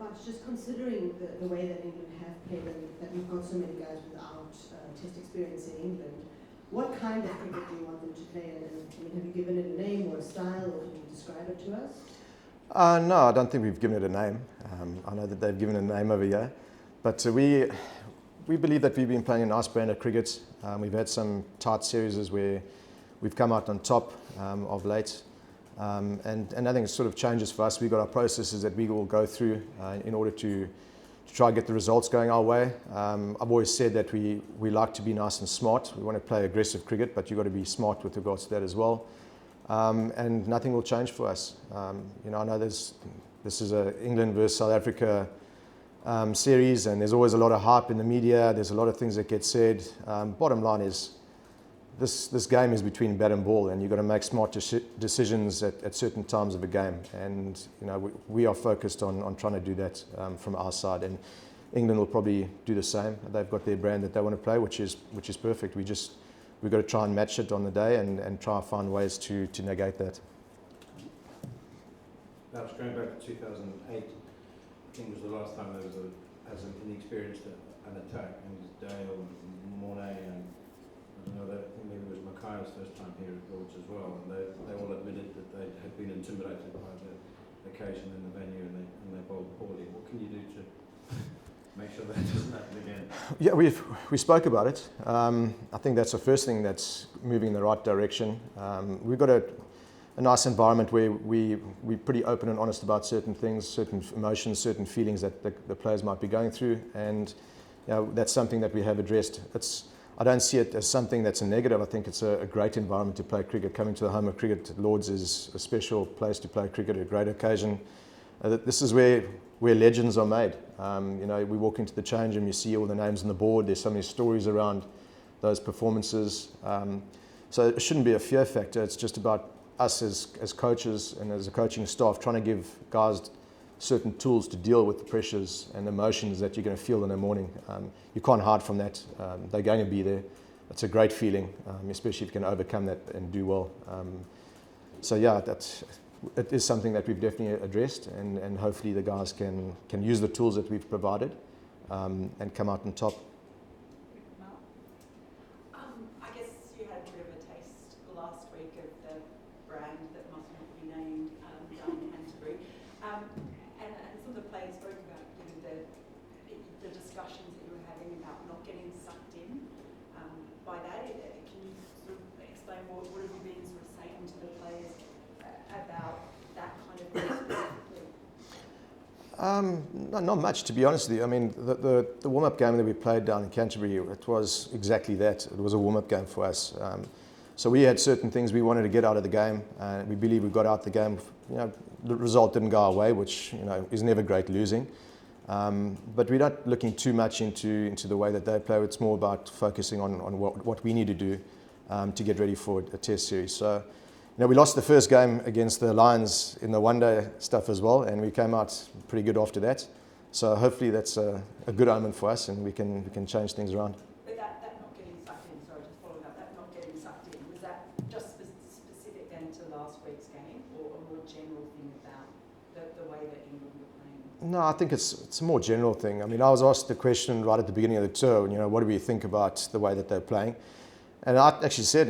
but just considering the way that England have played and that we've got so many guys without test experience in England, what kind of cricket do you want them to play? And I mean, have you given it a name or a style, or can you describe it to us? No, I don't think we've given it a name. I know that they've given it a name over here, but we believe that we've been playing a nice brand of cricket. We've had some tight series where we've come out on top of late, and I think it sort of changes for us. We've got our processes that we will go through in order to try and get the results going our way. I've always said that we like to be nice and smart. We want to play aggressive cricket, but you've got to be smart with regards to that as well. And nothing will change for us. I know this is a England versus South Africa series, and there's always a lot of hype in the media. There's a lot of things that get said. Bottom line is, this game is between bat and ball, and you've got to make smart decisions at certain times of a game. And we are focused on trying to do that from our side. And England will probably do the same. They've got their brand that they want to play, which is perfect. We've got to try and match it on the day and try and find ways to negate that. Perhaps going back to 2008, I think it was the last time there was as an inexperienced an attack, and it was Dale and Mornay, and I think maybe it was Mackay's first time here at Lord's as well, and they all admitted that they had been intimidated by the occasion in the venue, and they bowled poorly. What can you do to make sure that doesn't happen again? Yeah, we spoke about it. I think that's the first thing that's moving in the right direction. We've got a nice environment where we're pretty open and honest about certain things, certain emotions, certain feelings that the players might be going through, and that's something that we have addressed. I don't see it as something that's a negative. I think it's a great environment to play cricket. Coming to the home of cricket, Lord's is a special place to play cricket, a great occasion. This is where legends are made. We walk into the change room, you see all the names on the board. There's so many stories around those performances. So it shouldn't be a fear factor. It's just about us as coaches and as a coaching staff trying to give guys certain tools to deal with the pressures and emotions that you're going to feel in the morning. You can't hide from that. They're going to be there. It's a great feeling, especially if you can overcome that and do well. It is something that we've definitely addressed, and hopefully the guys can use the tools that we've provided and come out on top. I guess you had a bit of a taste last week of the brand that must not be named down in Canterbury. And some of the players spoke about the discussions that you were having about not getting sucked in by that. Can you sort of explain what have you been sort of saying to the players about that kind of thing specifically? Not much, to be honest with you. I mean, the warm-up game that we played down in Canterbury, it was exactly that. It was a warm-up game for us. So we had certain things we wanted to get out of the game, and we believe we got out the game. The result didn't go our way, which is never great, losing. But we're not looking too much into the way that they play. It's more about focusing on what we need to do to get ready for a test series. So, we lost the first game against the Lions in the one-day stuff as well, and we came out pretty good after that. So hopefully that's a good omen for us, and we can change things around. But that not getting sucked in, sorry, just following up, that not getting sucked in, was that just specific then to last week's game, or a more general thing about the way that England were playing? No, I think it's a more general thing. I mean, I was asked the question right at the beginning of the tour, what do we think about the way that they're playing? And I actually said,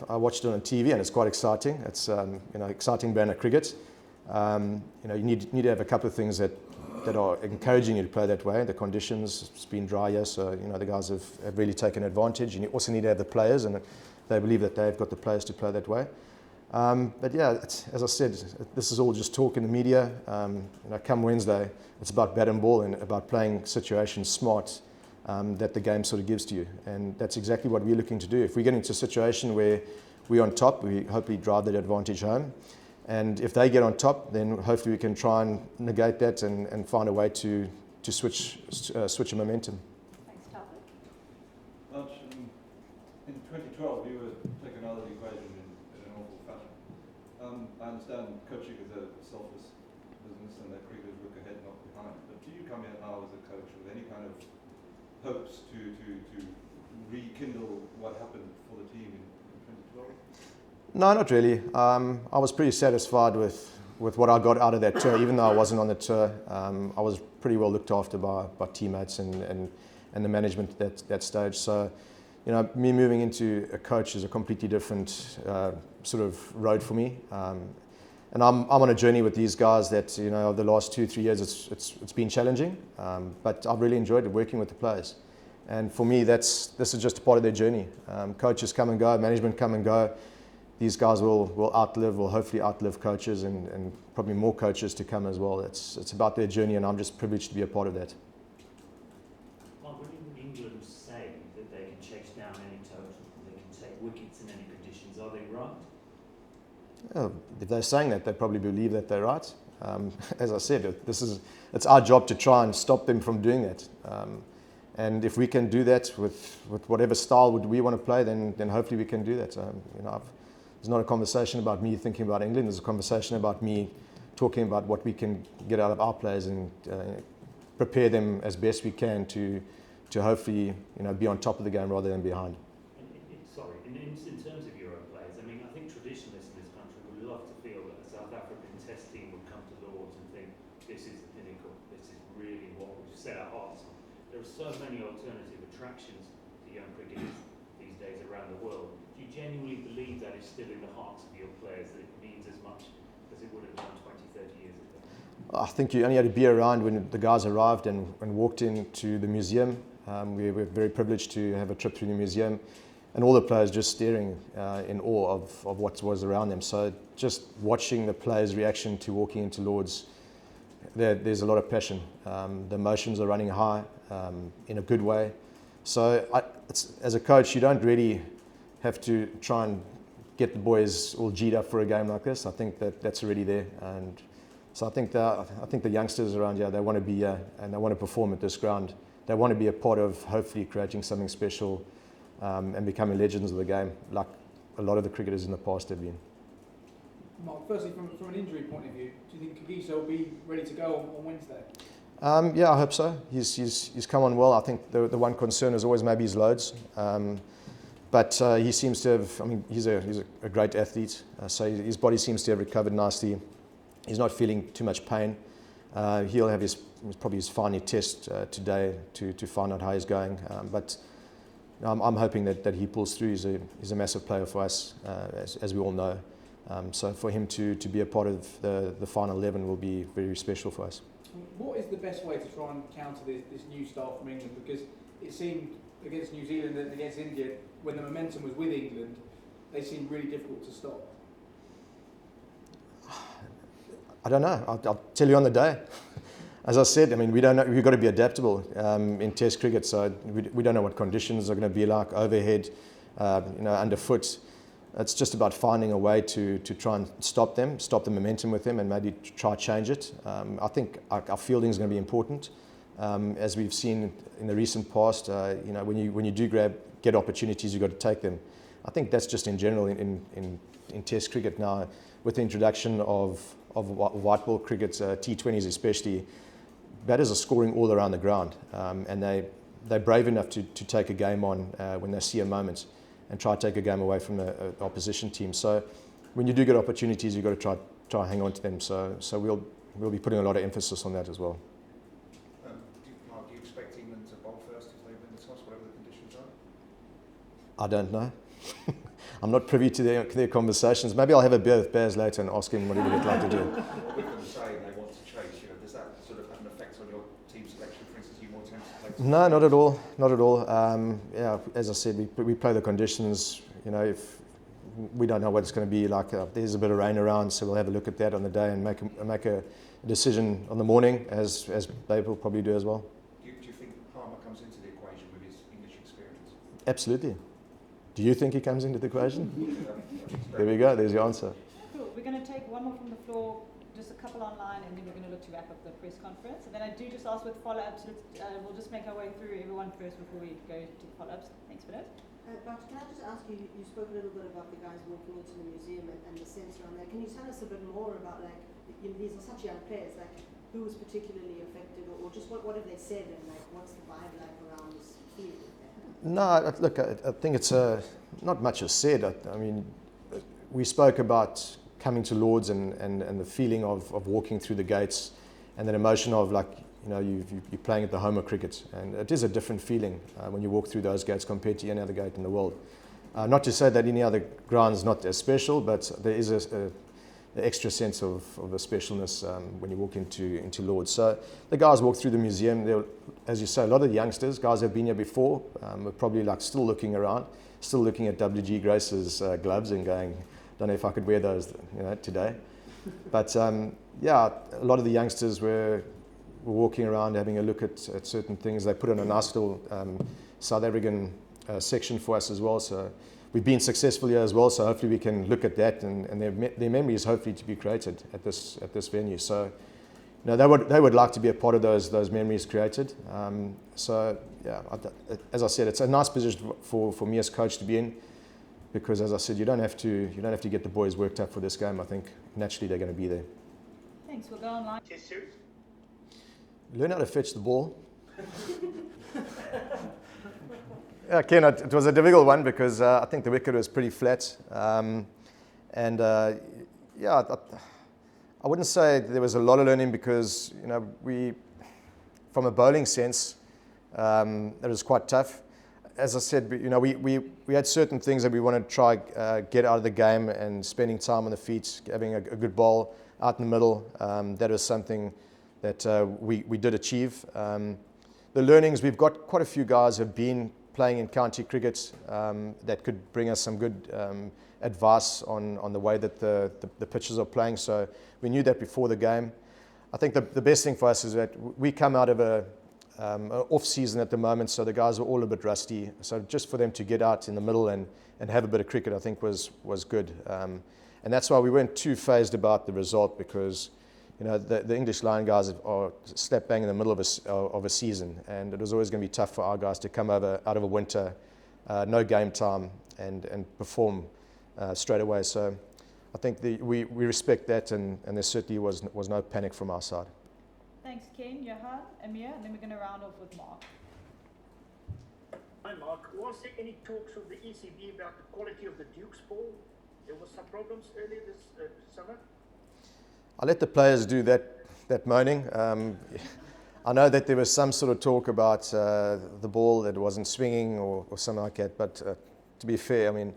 I watched it on TV, and it's quite exciting. It's exciting brand of cricket. You need to have a couple of things that are encouraging you to play that way. The conditions, it's been dry here, so the guys have really taken advantage. And you also need to have the players, and they believe that they've got the players to play that way. But yeah, as I said, this is all just talk in the media. Come Wednesday, it's about bat and ball and about playing situations smart. That the game sort of gives to you, and that's exactly what we're looking to do. If we get into a situation where we're on top, we hopefully drive that advantage home, and if they get on top, then hopefully we can try and negate that and find a way to switch a momentum. Thanks, Talbot. Lunch, in 2012 you were taken out of the equation in an awful fashion. I understand coaching is a selfless business and that cricketers work ahead, not behind, but do you come here now as a coach with any kind of hopes to rekindle what happened for the team in 2012? No, not really. I was pretty satisfied with with what I got out of that tour, even though I wasn't on the tour, I was pretty well looked after by teammates and the management at that stage. So, you know, me moving into a coach is a completely different sort of road for me. And I'm on a journey with these guys that, you know, over the last 2-3 years, it's been challenging, but I've really enjoyed working with the players. And for me, this is just a part of their journey. Coaches come and go, management come and go. These guys will hopefully outlive coaches and probably more coaches to come as well. It's about their journey, and I'm just privileged to be a part of that. Mark, when England say that they can chase down any total, they can take wickets in any conditions, are they right? If they're saying that, they probably believe that they're right. As I said, it's our job to try and stop them from doing that. And if we can do that with whatever style we want to play, then hopefully we can do that. You know, it's not a conversation about me thinking about England. It's a conversation about me talking about what we can get out of our players and prepare them as best we can to hopefully, you know, be on top of the game rather than behind. In terms of Euro players, I mean, I think traditionalists in this country would love to feel that a South African Test team would come to Lords and think, this is the pinnacle, this is really what we've set our hearts on. There are so many alternative attractions to young cricketers these days around the world. Do you genuinely believe that is still in the hearts of your players, that it means as much as it would have done 20, 30 years ago? I think you only had to be around when the guys arrived and walked into the museum. We were very privileged to have a trip through the museum, and all the players just staring in awe of what was around them. So just watching the players' reaction to walking into Lords, there's a lot of passion. The emotions are running high in a good way. So as a coach, you don't really have to try and get the boys all G'd up for a game like this. I think that's already there. And so I think the youngsters around here, they want to be here and they want to perform at this ground. They want to be a part of hopefully creating something special and becoming legends of the game, like a lot of the cricketers in the past have been. Mark, firstly, from an injury point of view, do you think Kagiso will be ready to go on Wednesday? Yeah, I hope so. He's come on well. I think the one concern is always maybe his loads. But he seems to have, I mean, he's a great athlete, so his body seems to have recovered nicely. He's not feeling too much pain. He'll have probably his final test today to find out how he's going. But I'm hoping that he pulls through. He's a massive player for us, as we all know. So for him to be a part of the final 11 will be very special for us. What is the best way to try and counter this new style from England? Because it seemed against New Zealand and against India, when the momentum was with England, they seemed really difficult to stop. I don't know. I'll tell you on the day. As I said, I mean, we don't know. We've got to be adaptable in Test cricket. So we don't know what conditions are going to be like overhead, underfoot. It's just about finding a way to try and stop the momentum with them, and maybe try change it. I think our fielding is going to be important, as we've seen in the recent past. When you do get opportunities, you've got to take them. I think that's just in general in Test cricket now, with the introduction of white ball cricket, T20s especially. Batters are scoring all around the ground, and they're brave enough to take a game on when they see a moment, and try to take a game away from the opposition team. So when you do get opportunities, you've got to try and hang on to them. So we'll be putting a lot of emphasis on that as well. Mark, do you expect England to bowl first if they win the toss, whatever the conditions are? I don't know. I'm not privy to their conversations. Maybe I'll have a beer with Baz later and ask him what he would like to do. With them saying they want to chase, does that sort of have an effect on your team selection? For instance, are you more tempted to play? No, not at all. Not at all. As I said, we play the conditions. If we don't know what it's going to be like, there's a bit of rain around, so we'll have a look at that on the day and make a decision on the morning, as they will probably do as well. Do you think Palmer comes into the equation with his English experience? Absolutely. Do you think he comes into the equation? There we go. There's your answer. Cool. We're going to take one more from the floor, just a couple online, and then we're going to look to wrap up the press conference. And then I do just ask with follow-ups. We'll just make our way through everyone first before we go to the follow-ups. Thanks for that. But can I just ask you, you spoke a little bit about the guys walking into the museum and the sense around that. Can you tell us a bit more about, these are such young players, who was particularly affected, or just what have they said, and what's the vibe like around this field? No, look, I think it's not much is said. I mean, we spoke about coming to Lords and the feeling of walking through the gates and that emotion of like, you're playing at the home of cricket. And it is a different feeling when you walk through those gates compared to any other gate in the world. Not to say that any other ground is not as special, but there is an extra sense of the specialness when you walk into Lords. So the guys walk through the museum. They're, as you say, a lot of the youngsters, guys have been here before, are probably like still looking around, still looking at W.G. Grace's gloves and going, don't know if I could wear those today. But yeah, a lot of the youngsters were walking around having a look at certain things. They put on a nice little South African section for us as well. So we've been successful here as well. So hopefully we can look at that and their memories hopefully to be created at this venue. So they would like to be a part of those memories created. So yeah, as I said, it's a nice position for me as coach to be in, because as I said, you don't have to get the boys worked up for this game. I think naturally they're going to be there. Thanks. We'll go online. Test series? Learn how to fetch the ball. Yeah, Ken, it was a difficult one because I think the wicket was pretty flat. Yeah, I wouldn't say there was a lot of learning because, we, from a bowling sense, it was quite tough. As I said, we had certain things that we wanted to try get out of the game, and spending time on the feet, having a good ball out in the middle. That was something that we did achieve. The learnings, we've got quite a few guys who have been playing in county cricket that could bring us some good advice on the way that the pitches are playing. So we knew that before the game. I think the best thing for us is that we come out of an off season at the moment, so the guys are all a bit rusty. So just for them to get out in the middle and have a bit of cricket, I think was good. And that's why we weren't too phased about the result, because the English Lion guys are slap bang in the middle of a season, and it was always going to be tough for our guys to come out of a winter, no game time, and perform straight away. So I think we respect that, and there certainly was no panic from our side. Thanks, Ken, Johan, Amir, and then we're going to round off with Mark. Hi, Mark. Was there any talks with the ECB about the quality of the Duke's ball? There was some problems earlier this summer. I'll let the players do that moaning. I know that there was some sort of talk about the ball that wasn't swinging or something like that. But to be fair, I mean,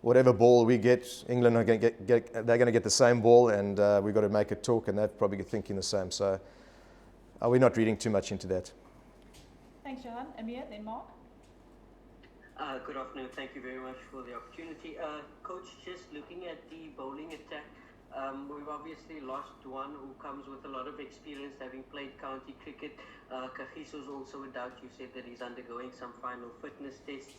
whatever ball we get, England are going to they're going to get the same ball, and we've got to make it talk, and they're probably thinking the same. So we're not reading too much into that. Thanks, Johan. Amir, then Mark. Good afternoon. Thank you very much for the opportunity. Coach, just looking at the bowling attack, we've obviously lost one who comes with a lot of experience, having played county cricket. Kagiso's also a doubt. You said that he's undergoing some final fitness tests.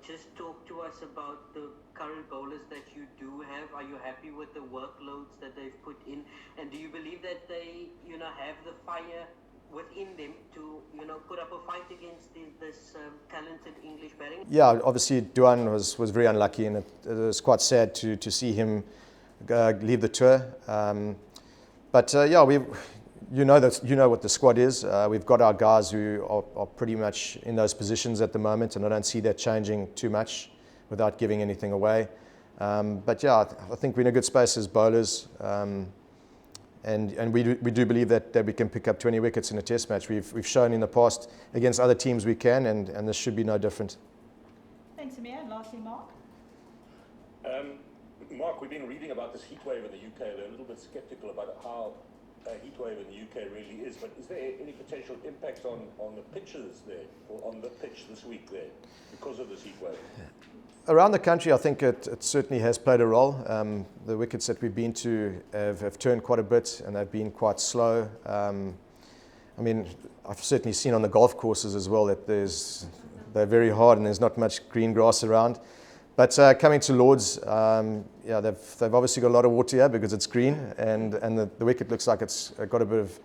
Just talk to us about the current bowlers that you do have. Are you happy with the workloads that they've put in? And do you believe that they, have the fire within them to, put up a fight against this talented English batting? Yeah, obviously Duan was very unlucky, and it was quite sad to see him leave the tour. But you know what the squad is. We've got our guys who are pretty much in those positions at the moment, and I don't see that changing too much without giving anything away. But yeah, I think we're in a good space as bowlers, and we do believe that we can pick up 20 wickets in a test match. We've shown in the past against other teams we can, and this should be no different. Thanks, Amir. And lastly, Mark. Mark, we've been reading about this heat wave in the UK. They're a little bit sceptical about how a heat wave in the UK really is, but is there any potential impact on the pitches there, or on the pitch this week there, because of this heat wave? Around the country, I think it certainly has played a role. The wickets that we've been to have turned quite a bit, and they've been quite slow. I mean, I've certainly seen on the golf courses as well that they're very hard and there's not much green grass around. But coming to Lords, they've obviously got a lot of water here because it's green, and the wicket looks like it's got a bit of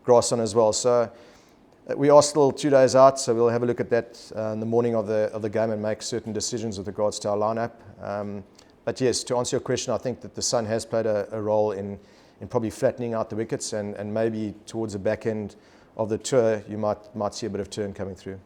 grass on as well. So we are still 2 days out, so we'll have a look at that in the morning of the game and make certain decisions with regards to our lineup. But yes, to answer your question, I think that the sun has played a role in probably flattening out the wickets, and maybe towards the back end of the tour, you might see a bit of turn coming through.